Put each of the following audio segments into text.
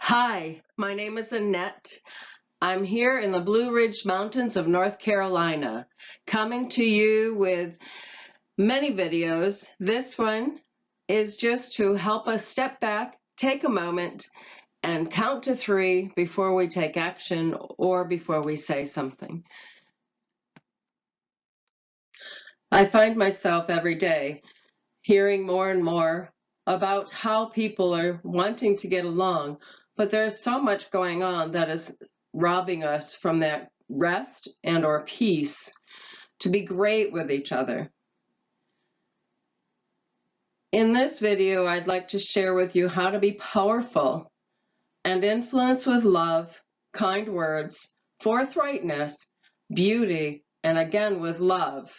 Hi, my name is Annette. I'm here in the Blue Ridge Mountains of North Carolina, coming to you with many videos. This one is just to help us step back, take a moment, and count to 3 before we take action or before we say something. I find myself every day hearing more and more about how people are wanting to get along, but there's so much going on that is robbing us from that rest and or peace to be great with each other. In this video, I'd like to share with you how to be powerful and influence with love, kind words, forthrightness, beauty, and again with love.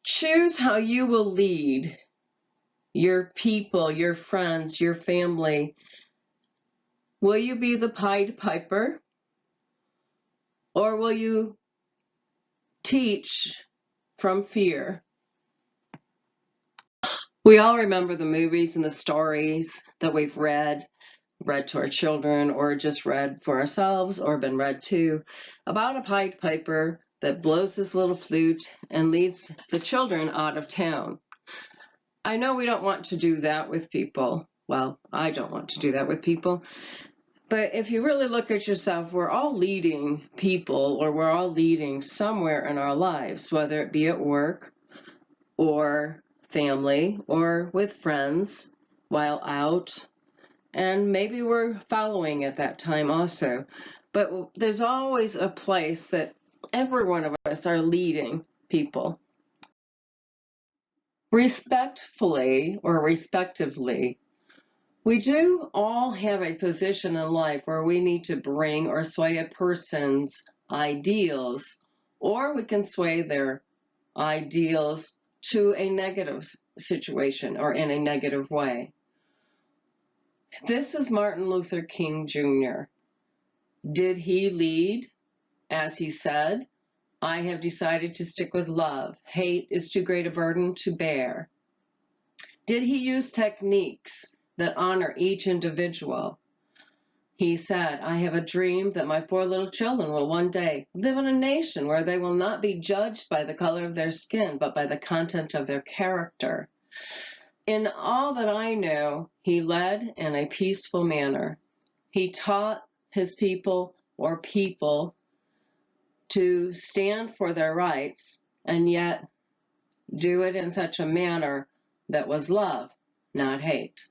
Choose how you will lead your people, your friends, your family. Will you be the Pied Piper, or will you teach from fear? We all remember the movies and the stories that we've read to our children, or just read for ourselves, or been read to, about a Pied Piper that blows his little flute and leads the children out of town. I know we don't want to do that with people. Well, I don't want to do that with people. But if you really look at yourself, we're all leading people, or we're all leading somewhere in our lives, whether it be at work or family or with friends while out. And maybe we're following at that time also. But there's always a place that every one of us are leading people. Respectfully or respectively, we do all have a position in life where we need to bring or sway a person's ideals, or we can sway their ideals to a negative situation or in a negative way. This is Martin Luther King Jr. Did he lead? As he said, I have decided to stick with love. Hate is too great a burden to bear. Did he use techniques that honor each individual? He said, I have a dream that my 4 little children will one day live in a nation where they will not be judged by the color of their skin, but by the content of their character. In all that I know, he led in a peaceful manner. He taught his people or people to stand for their rights and yet do it in such a manner that was love, not hate.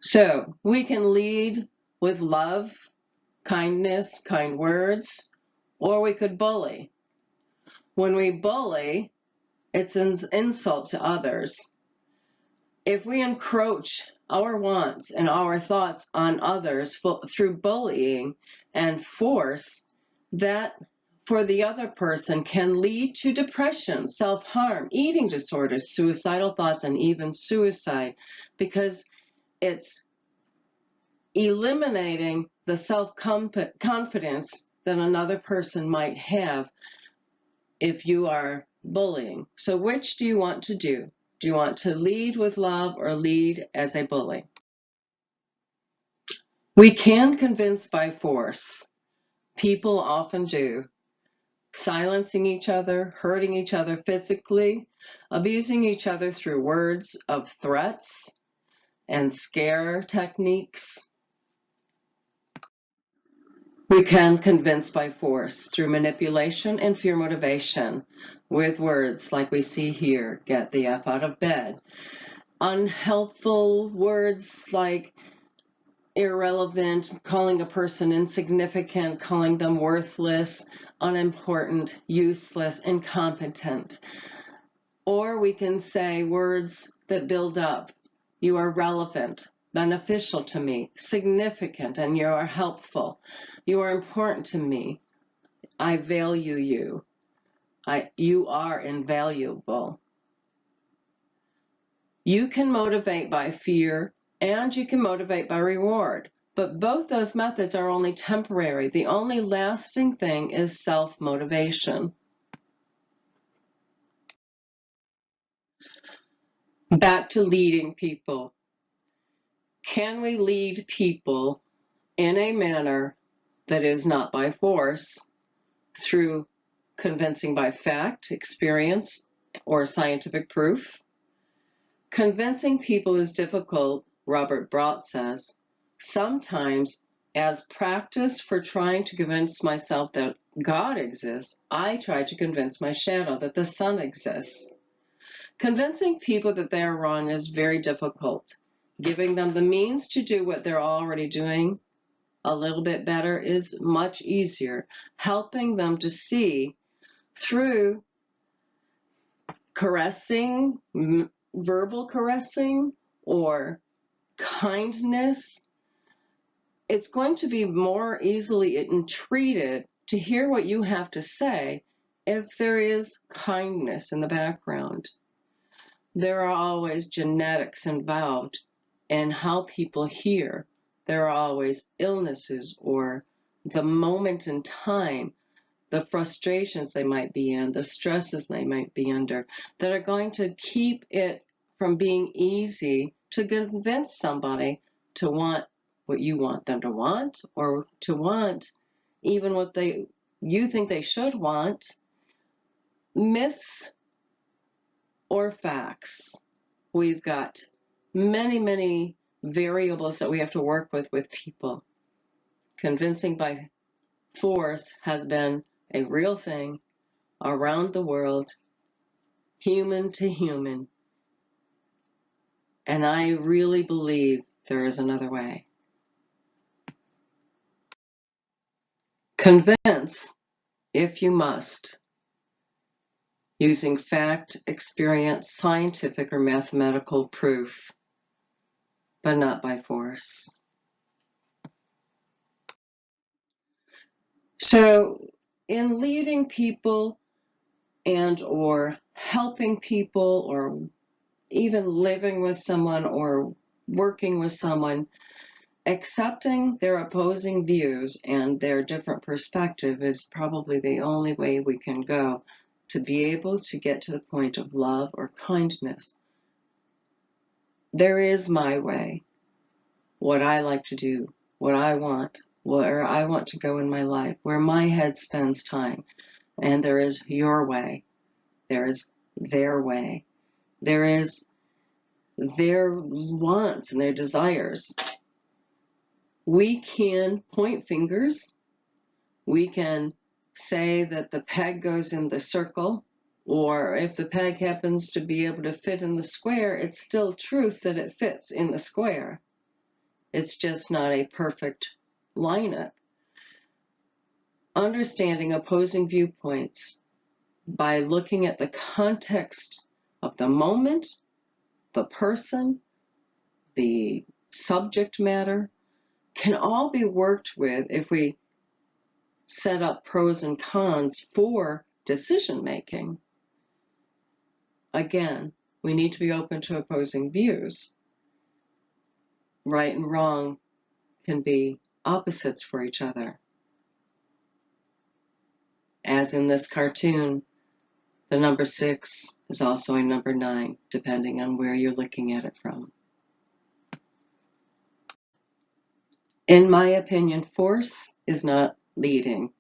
So we can lead with love, kindness, kind words, or we could bully. When we bully, it's an insult to others. If we encroach our wants and our thoughts on others through bullying and force, that for the other person can lead to depression, self-harm, eating disorders, suicidal thoughts, and even suicide, because it's eliminating the self-confidence that another person might have if you are bullying. So which do you want to do? Do you want to lead with love or lead as a bully? We can convince by force. People often do. Silencing each other, hurting each other physically, abusing each other through words of threats and scare techniques. We can convince by force through manipulation and fear motivation with words like we see here, get the F out of bed. Unhelpful words like irrelevant, calling a person insignificant, calling them worthless, unimportant, useless, incompetent. Or we can say words that build up. You are relevant, beneficial to me, significant, and you are helpful. You are important to me. I value you. You are invaluable. You can motivate by fear and you can motivate by reward, but both those methods are only temporary. The only lasting thing is self-motivation. Back to leading people. Can we lead people in a manner that is not by force through convincing by fact, experience, or scientific proof? Convincing people is difficult, Robert Brault says. Sometimes, as practice for trying to convince myself that God exists, I try to convince my shadow that the sun exists. Convincing people that they are wrong is very difficult. Giving them the means to do what they're already doing a little bit better is much easier. Helping them to see through caressing, verbal caressing, or kindness, it's going to be more easily entreated to hear what you have to say if there is kindness in the background. There are always genetics involved in how people hear. There are always illnesses or the moment in time, the frustrations they might be in, the stresses they might be under, that are going to keep it from being easy to convince somebody to want what you want them to want, or to want even what you think they should want. Myths or facts. We've got many variables that we have to work with people. Convincing by force has been a real thing around the world, human to human. And I really believe there is another way. Convince, if you must, using fact, experience, scientific, or mathematical proof, but not by force. So, in leading people and or helping people, or even living with someone or working with someone, accepting their opposing views and their different perspective is probably the only way we can go to be able to get to the point of love or kindness. There is my way, what I like to do, what I want, where I want to go in my life, where my head spends time. And there is your way. There is their way. There is their wants and their desires. We can point fingers. We can say that the peg goes in the circle, or if the peg happens to be able to fit in the square, it's still truth that it fits in the square. It's just not a perfect lineup. Understanding opposing viewpoints by looking at the context of the moment, the person, the subject matter, can all be worked with if we set up pros and cons for decision making. Again, we need to be open to opposing views. Right and wrong can be opposites for each other. As in this cartoon, the number 6 is also a number 9, depending on where you're looking at it from. In my opinion, force is not leading.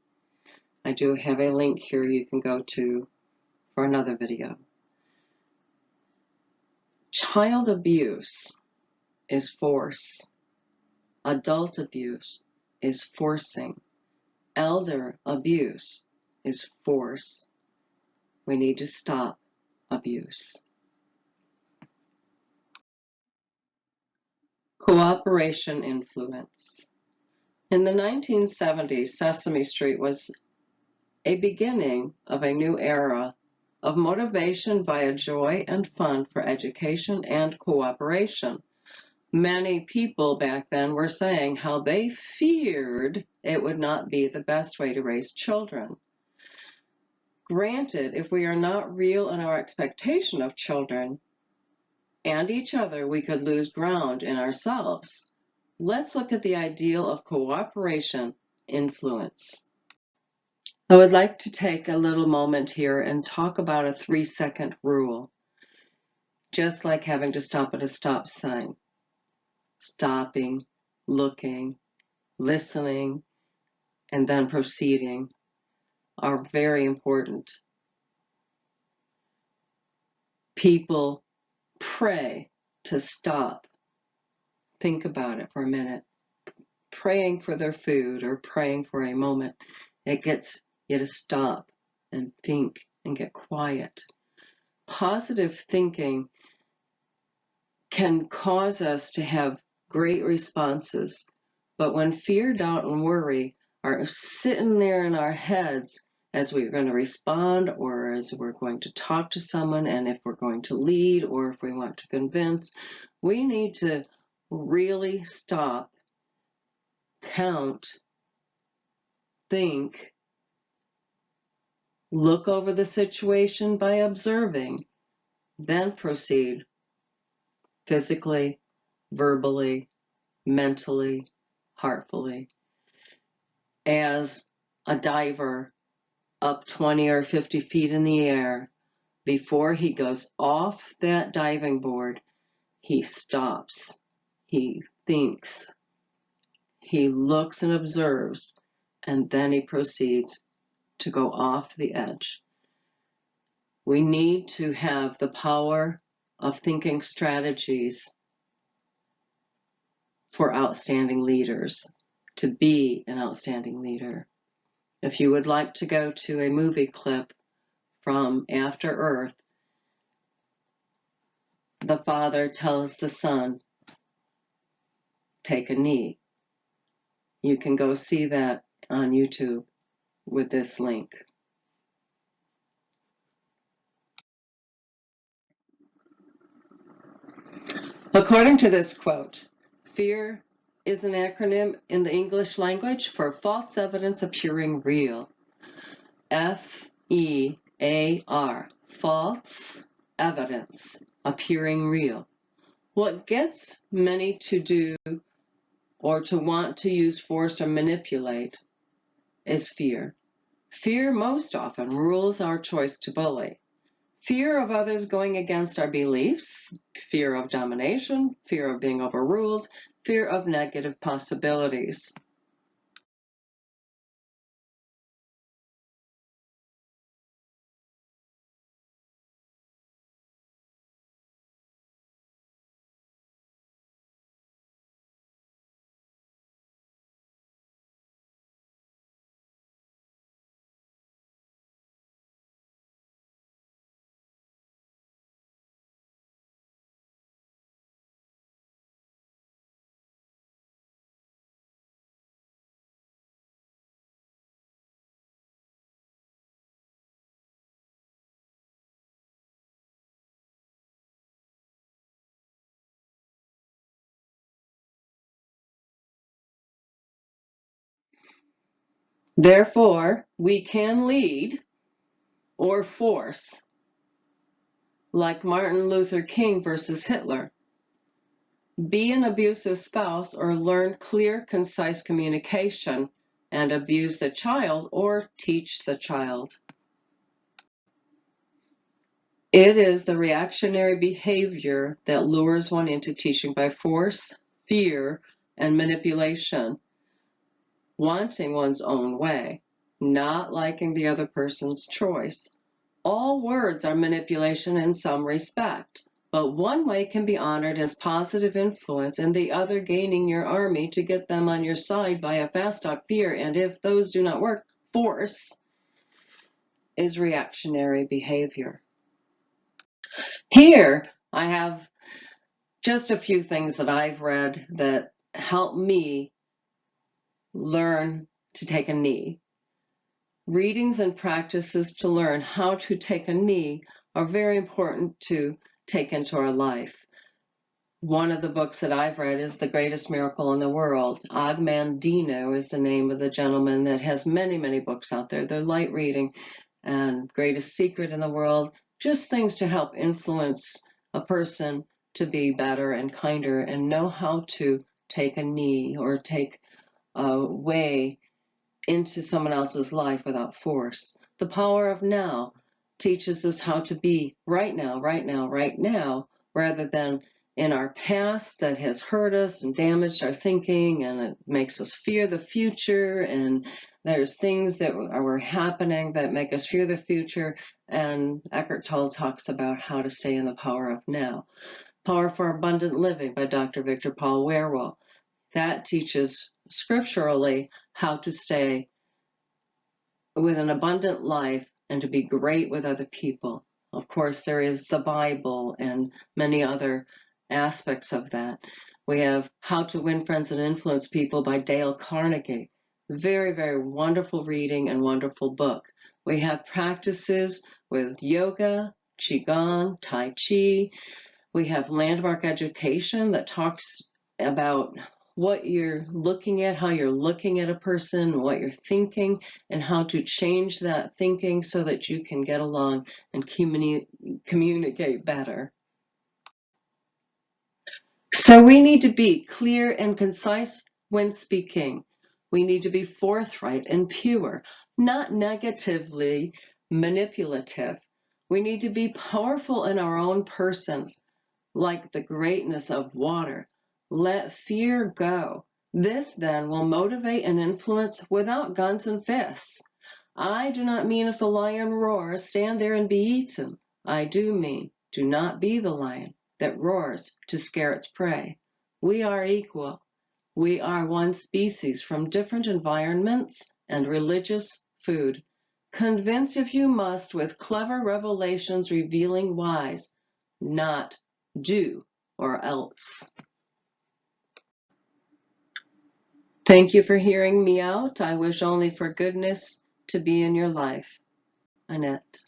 I do have a link here you can go to for another video. Child abuse is force. Adult abuse is forcing. Elder abuse is force. We need to stop abuse. Cooperation influence. In the 1970s, Sesame Street was a beginning of a new era of motivation via joy and fun for education and cooperation. Many people back then were saying how they feared it would not be the best way to raise children. Granted, if we are not real in our expectation of children and each other, we could lose ground in ourselves. Let's look at the ideal of cooperation influence. I would like to take a little moment here and talk about a 3-second rule, just like having to stop at a stop sign. stopping, looking, listening, and then proceeding are very important. People pray to stop. Think about it for a minute. Praying for their food or praying for a moment, it gets you to stop and think and get quiet. Positive thinking can cause us to have great responses, but when fear, doubt, and worry are sitting there in our heads as we're going to respond or as we're going to talk to someone, and if we're going to lead or if we want to convince, we need to really stop, count, think, look over the situation by observing, then proceed physically, verbally, mentally, heartfully. As a diver up 20 or 50 feet in the air, before he goes off that diving board, he stops, he thinks, he looks and observes, and then he proceeds to go off the edge. We need to have the power of thinking strategies for outstanding leaders, to be an outstanding leader. If you would like to go to a movie clip from After Earth, the father tells the son, take a knee. You can go see that on YouTube with this link. According to this quote, fear is an acronym in the English language for false evidence appearing real. F-E-A-R, false evidence appearing real. What gets many to do or to want to use force or manipulate is fear. Fear most often rules our choice to bully. Fear of others going against our beliefs, fear of domination, fear of being overruled, fear of negative possibilities. Therefore, we can lead or force, like Martin Luther King versus Hitler. Be an abusive spouse or learn clear, concise communication and abuse the child or teach the child. It is the reactionary behavior that lures one into teaching by force, fear, and manipulation, wanting one's own way, not liking the other person's choice. All words are manipulation in some respect, but one way can be honored as positive influence and the other gaining your army to get them on your side via fast talk, fear, and if those do not work, force is reactionary behavior. Here, I have just a few things that I've read that help me learn to take a knee. Readings and practices to learn how to take a knee are very important to take into our life. One of the books that I've read is The Greatest Miracle in the World. Og Mandino is the name of the gentleman that has many, many books out there. They're light reading, and Greatest Secret in the World, just things to help influence a person to be better and kinder and know how to take a knee or take a way into someone else's life without force. The Power of Now teaches us how to be right now, right now, right now, rather than in our past that has hurt us and damaged our thinking, and it makes us fear the future, and there's things that are happening that make us fear the future, and Eckhart Tolle talks about how to stay in the power of now. Power for Abundant Living by Dr. Victor Paul Wierwille. That teaches scripturally how to stay with an abundant life and to be great with other people. Of course, there is the Bible and many other aspects of that. We have How to Win Friends and Influence People by Dale Carnegie. Very, very wonderful reading and wonderful book. We have practices with yoga, qigong, tai chi. We have Landmark Education that talks about what you're looking at, how you're looking at a person, what you're thinking, and how to change that thinking so that you can get along and communicate better. So we need to be clear and concise when speaking. We need to be forthright and pure, not negatively manipulative. We need to be powerful in our own person, like the greatness of water. Let fear go. This then will motivate and influence without guns and fists. I do not mean if the lion roars, stand there and be eaten. I do mean, do not be the lion that roars to scare its prey. We are equal. We are one species from different environments and religious food. Convince if you must with clever revelations revealing whys, not do or else. Thank you for hearing me out. I wish only for goodness to be in your life. Annette.